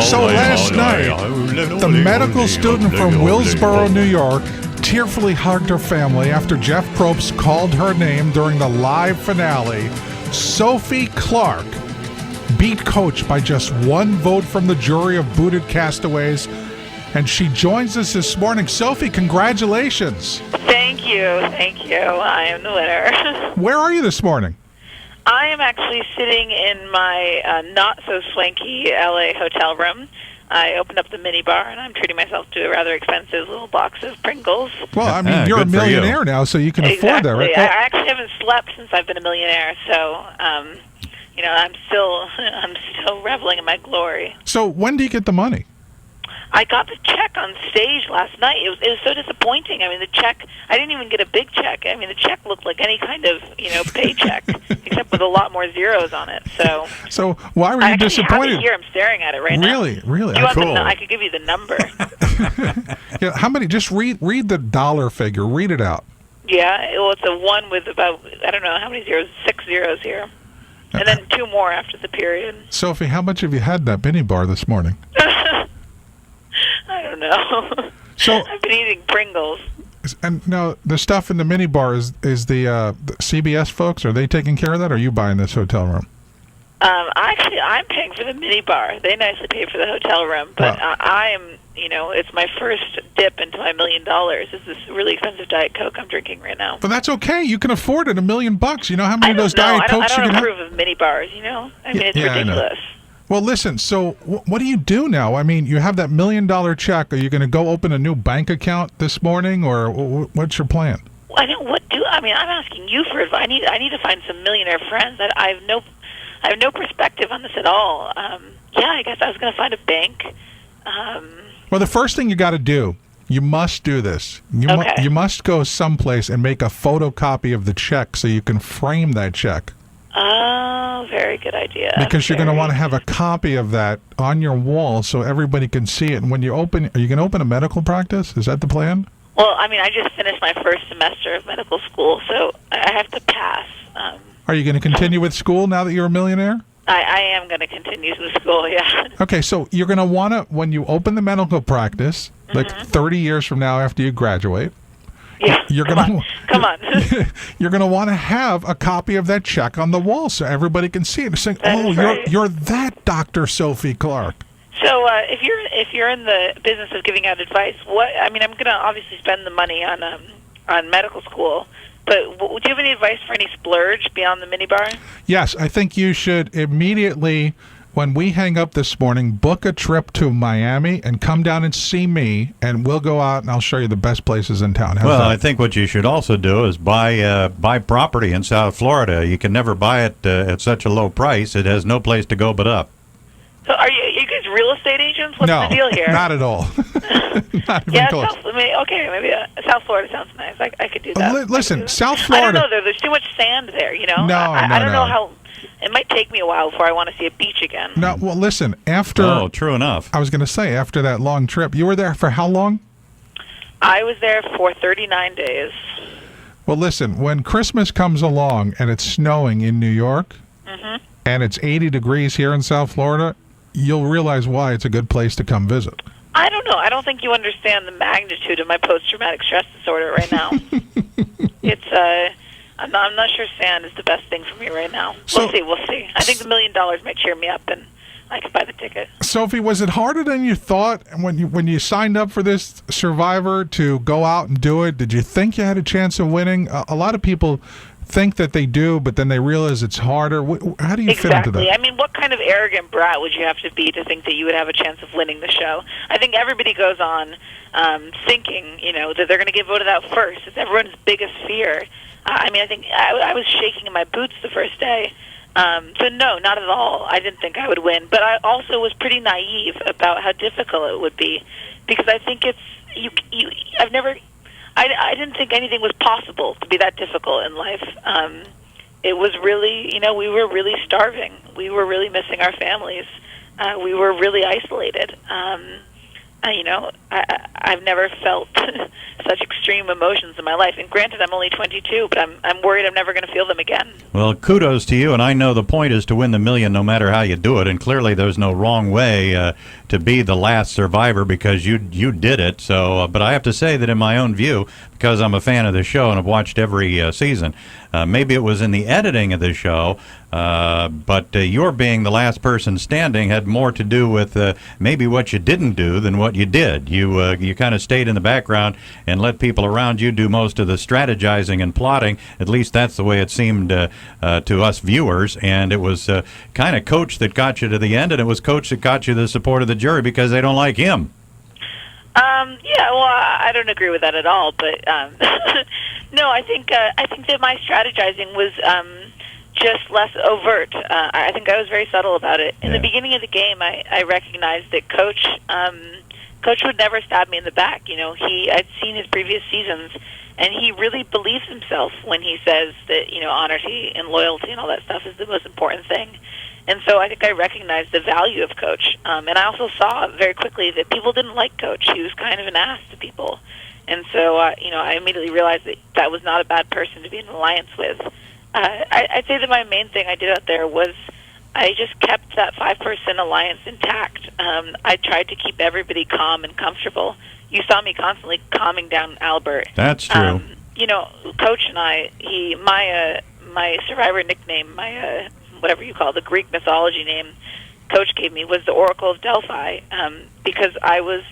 So last night, the medical student from Willsboro, New York, tearfully hugged her family after Jeff Probst called her name during the live finale. Sophie Clarke beat Coach by just one vote from the jury of booted castaways, and she joins us this morning. Sophie, congratulations. Thank you. I am the winner. Where are you this morning? I am actually sitting in my not-so-swanky L.A. hotel room. I opened up the minibar, and I'm treating myself to a rather expensive little box of Pringles. Well, I mean, you're a millionaire now, so you can afford that, right? I actually haven't slept since I've been a millionaire, so I'm still reveling in my glory. So when do you get the money? I got the check on stage last night. It was so disappointing. I mean, the check, I didn't even get a big check. I mean, the check looked like any kind of, paycheck, except with a lot more zeros on it. So why were you disappointed? I have it here. I'm staring at it right now. Really? Cool. I could give you the number. Yeah, how many? Just read the dollar figure. Read it out. Yeah, well, it's a 1 with about, I don't know how many zeros, 6 zeros here. And then 2 more after the period. Sophie, how much have you had that minibar this morning? I don't know. So I've been eating Pringles. And now the stuff in the minibar is the CBS folks. Are they taking care of that, or are you buying this hotel room? I'm paying for the minibar. They nicely pay for the hotel room, but I am. It's my first dip into my $1 million. It's this really expensive Diet Coke I'm drinking right now. But that's okay. You can afford it. $1 million. You know how many of those Diet Cokes you can have? I don't approve of minibars. I mean, it's ridiculous. Well, listen, so what do you do now? I mean, you have that $1 million check. Are you going to go open a new bank account this morning, or what's your plan? I don't. I'm asking you for advice. I need to find some millionaire friends. I have no perspective on this at all. I guess I was going to find a bank. Well, the first thing you got to do, you must do this. You must go someplace and make a photocopy of the check so you can frame that check. Oh, very good idea. Because you're going to want to have a copy of that on your wall so everybody can see it. And when you open, are you going to open a medical practice? Is that the plan? Well, I mean, I just finished my first semester of medical school, so I have to pass. Are you going to continue with school now that you're a millionaire? I am going to continue with school, yeah. Okay, so you're going to want to, when you open the medical practice, like 30 years from now after you graduate, come on. You're going to want to have a copy of that check on the wall so everybody can see it and say, you're that Dr. Sophie Clarke. So if you're in the business of giving out advice, I'm going to obviously spend the money on medical school, but do you have any advice for any splurge beyond the minibar? Yes, I think you should immediately, when we hang up this morning, book a trip to Miami and come down and see me, and we'll go out and I'll show you the best places in town. How's that? I think what you should also do is buy property in South Florida. You can never buy it at such a low price. It has no place to go but up. So are you guys real estate agents? What's the deal here? No, not at all. Not even close. Maybe South Florida sounds nice. I could do that. Listen, South Florida. I don't know. There's too much sand there, No, I don't know how. It might take me a while before I want to see a beach again. No, well, listen, after... Oh, true enough. I was going to say, after that long trip, you were there for how long? I was there for 39 days. Well, listen, when Christmas comes along and it's snowing in New York, and it's 80 degrees here in South Florida, you'll realize why it's a good place to come visit. I don't know. I don't think you understand the magnitude of my post-traumatic stress disorder right now. I'm not sure sand is the best thing for me right now. We'll see. I think $1 million might cheer me up, and I could buy the ticket. Sophie, was it harder than you thought when you signed up for this Survivor to go out and do it? Did you think you had a chance of winning? A lot of people think that they do, but then they realize it's harder. How do you fit into that? I mean, what kind of arrogant brat would you have to be to think that you would have a chance of winning the show? I think everybody goes on thinking, that they're going to get voted out first. It's everyone's biggest fear. I think I was shaking in my boots the first day. So no, not at all. I didn't think I would win, but I also was pretty naive about how difficult it would be, because I think it's I didn't think anything was possible to be that difficult in life. It was really, we were really starving. We were really missing our families. We were really isolated. I've never felt such extreme emotions in my life. And granted, I'm only 22, but I'm worried I'm never going to feel them again. Well, kudos to you, and I know the point is to win the million no matter how you do it, and clearly there's no wrong way to be the last survivor because you did it. So, but I have to say that in my own view, because I'm a fan of the show and I've watched every season, maybe it was in the editing of the show, but your being the last person standing had more to do with maybe what you didn't do than what you did. You kind of stayed in the background and let people around you do most of the strategizing and plotting. At least that's the way it seemed to us viewers. And it was kind of Coach that got you to the end, and it was Coach that got you the support of the jury because they don't like him. Yeah, well, I don't agree with that at all. But no, I think that my strategizing was just less overt. I think I was very subtle about it. In the beginning of the game, I recognized that Coach would never stab me in the back. I'd seen his previous seasons, and he really believes himself when he says that honesty and loyalty and all that stuff is the most important thing. And so I think I recognized the value of Coach. And I also saw very quickly that people didn't like Coach. He was kind of an ass to people. And so, I immediately realized that that was not a bad person to be in an alliance with. I'd say that my main thing I did out there was I just kept that 5-person alliance intact. I tried to keep everybody calm and comfortable. You saw me constantly calming down Albert. That's true. Coach and I, my Survivor nickname, my whatever you call the Greek mythology name Coach gave me was the Oracle of Delphi, because I was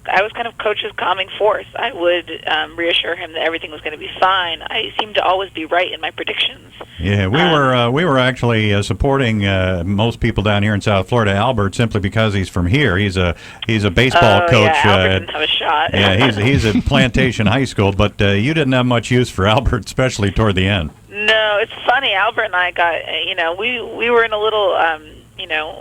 kind of Coach's calming force. I would reassure him that everything was going to be fine. I seemed to always be right in my predictions. Yeah, we were actually supporting most people down here in South Florida. Albert, simply because he's from here. He's a baseball coach. Yeah, Albert didn't have a shot. Yeah, he's at Plantation High School, but you didn't have much use for Albert, especially toward the end. No, it's funny. Albert and I got we were in a little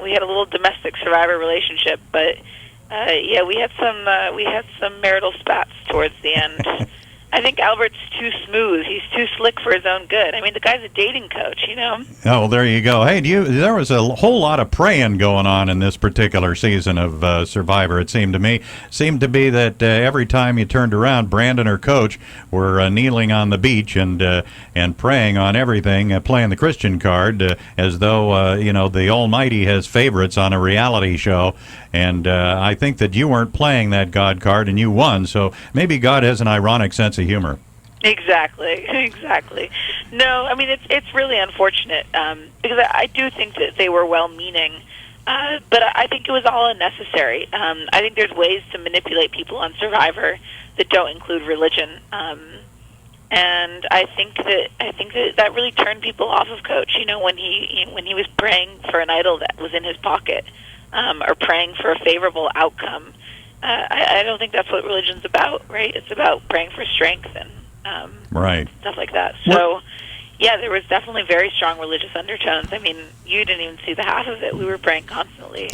we had a little domestic Survivor relationship, but. We had some marital spats towards the end. I think Albert's too smooth. He's too slick for his own good. I mean, the guy's a dating coach, Oh, well, there you go. Hey, there was a whole lot of praying going on in this particular season of Survivor, it seemed to me. Seemed to be that every time you turned around, Brandon or Coach were kneeling on the beach and praying on everything, playing the Christian card, as though, the Almighty has favorites on a reality show. And I think that you weren't playing that God card, and you won. So maybe God has an ironic sense of humor. Exactly. No, I mean, it's really unfortunate, because I do think that they were well-meaning, but I think it was all unnecessary. I think there's ways to manipulate people on Survivor that don't include religion, and I think that really turned people off of Coach. When he was praying for an idol that was in his pocket, or praying for a favorable outcome. I don't think that's what religion's about, right? It's about praying for strength and right. stuff like that. So, yeah, there was definitely very strong religious undertones. I mean, you didn't even see the half of it. We were praying constantly.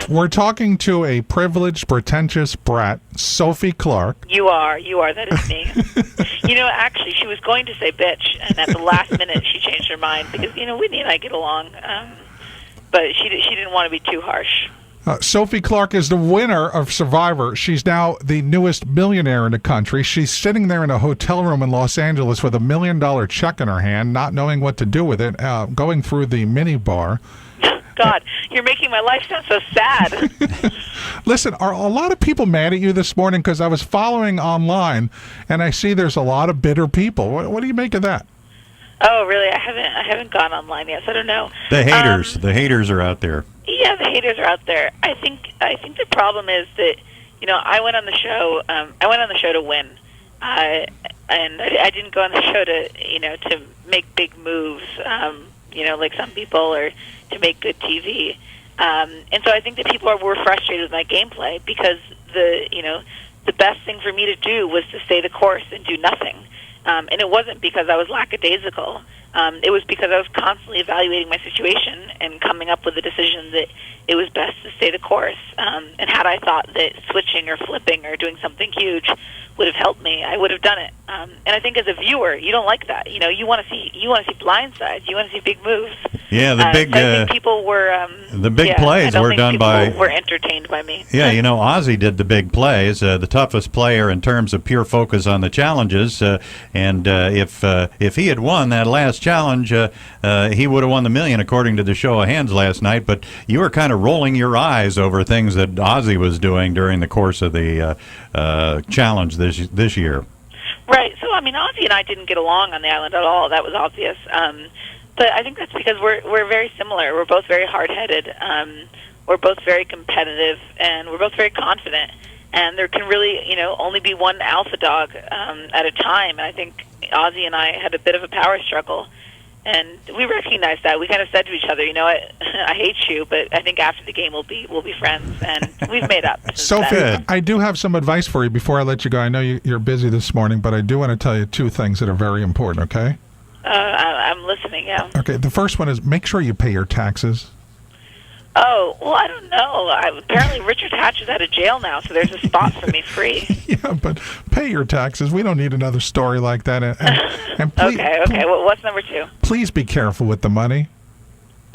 We're talking to a privileged, pretentious brat, Sophie Clarke. You are. That is me. Actually, she was going to say bitch, and at the last minute she changed her mind because, Whitney and I get along. But she didn't want to be too harsh. Sophie Clarke is the winner of Survivor. She's now the newest millionaire in the country. She's sitting there in a hotel room in Los Angeles with $1 million check in her hand, not knowing what to do with it, going through the mini bar. God, you're making my life sound so sad. Listen, are a lot of people mad at you this morning? Because I was following online, and I see there's a lot of bitter people. What do you make of that? Oh, really? I haven't gone online yet, so I don't know. The haters are out there. Yeah, the haters are out there. I think the problem is that I went on the show. I went on the show to win, and I didn't go on the show to make big moves. Like some people, or to make good TV. And so I think that people were frustrated with my gameplay because the best thing for me to do was to stay the course and do nothing. And it wasn't because I was lackadaisical. It was because I was constantly evaluating my situation and coming up with a decision that it was best to stay the course. And had I thought that switching or flipping or doing something huge would have helped me, I would have done it. And I think as a viewer, you don't like that. You want to see blind sides. You want to see big moves. Yeah, the big. So I think people were. The big plays were done by. Were entertained by me. Yeah, Ozzy did the big plays. The toughest player in terms of pure focus on the challenges. And if he had won that last challenge, he would have won the million, according to the show of hands last night. But you were kind of rolling your eyes over things that Ozzy was doing during the course of the challenge this year. Right. So, Ozzy and I didn't get along on the island at all. That was obvious. But I think that's because we're very similar. We're both very hard-headed. We're both very competitive, and we're both very confident. And there can really, only be one alpha dog at a time. And I think Ozzy and I had a bit of a power struggle. And we recognized that. We kind of said to each other, I hate you, but I think after the game we'll be friends, and we've made up. Sophie, I do have some advice for you before I let you go. I know you're busy this morning, but I do want to tell you two things that are very important, okay? I'm listening, yeah. Okay, the first one is make sure you pay your taxes. Oh, well, I don't know. Apparently Richard Hatch is out of jail now, so there's a spot for me free. Yeah, but pay your taxes. We don't need another story like that. And please, okay. Well, what's number two? Please be careful with the money.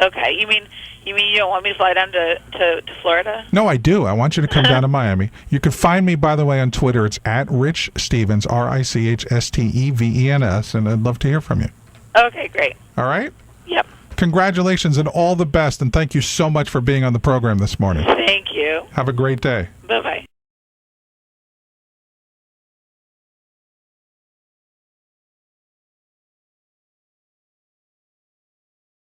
Okay, you mean you don't want me to fly down to Florida? No, I do. I want you to come down to Miami. You can find me, by the way, on Twitter. It's @RichStevens, RichStevens, and I'd love to hear from you. Okay, great. All right? Yep. Congratulations and all the best, and thank you so much for being on the program this morning. Thank you. Have a great day. Bye-bye.